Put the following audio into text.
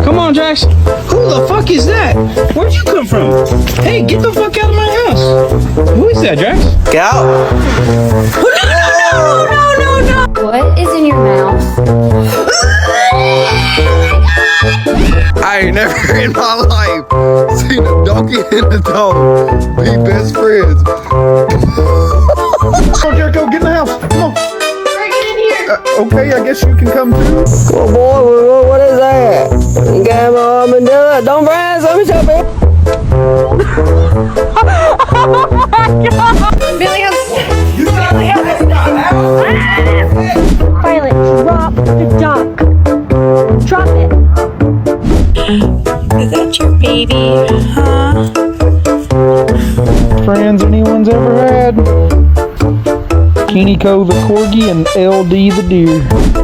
Come on, Drax. Who the fuck is that? Where'd you come from? Hey, get the fuck out of my house. Who is that, Drax? Get out. No. What is in your mouth? I ain't never in my life seen a donkey and a dog be best friends. Come on, Jericho, get in the house. Come on. We're getting here. Okay, I guess you can come too. Come on, boy, what is that? You got my arm and do it. Don't rise, let me show you. Billy has Violet, drop the duck. Drop it. Is that your baby? Huh? Friends anyone's ever had. Kenny Co the corgi and LD the deer.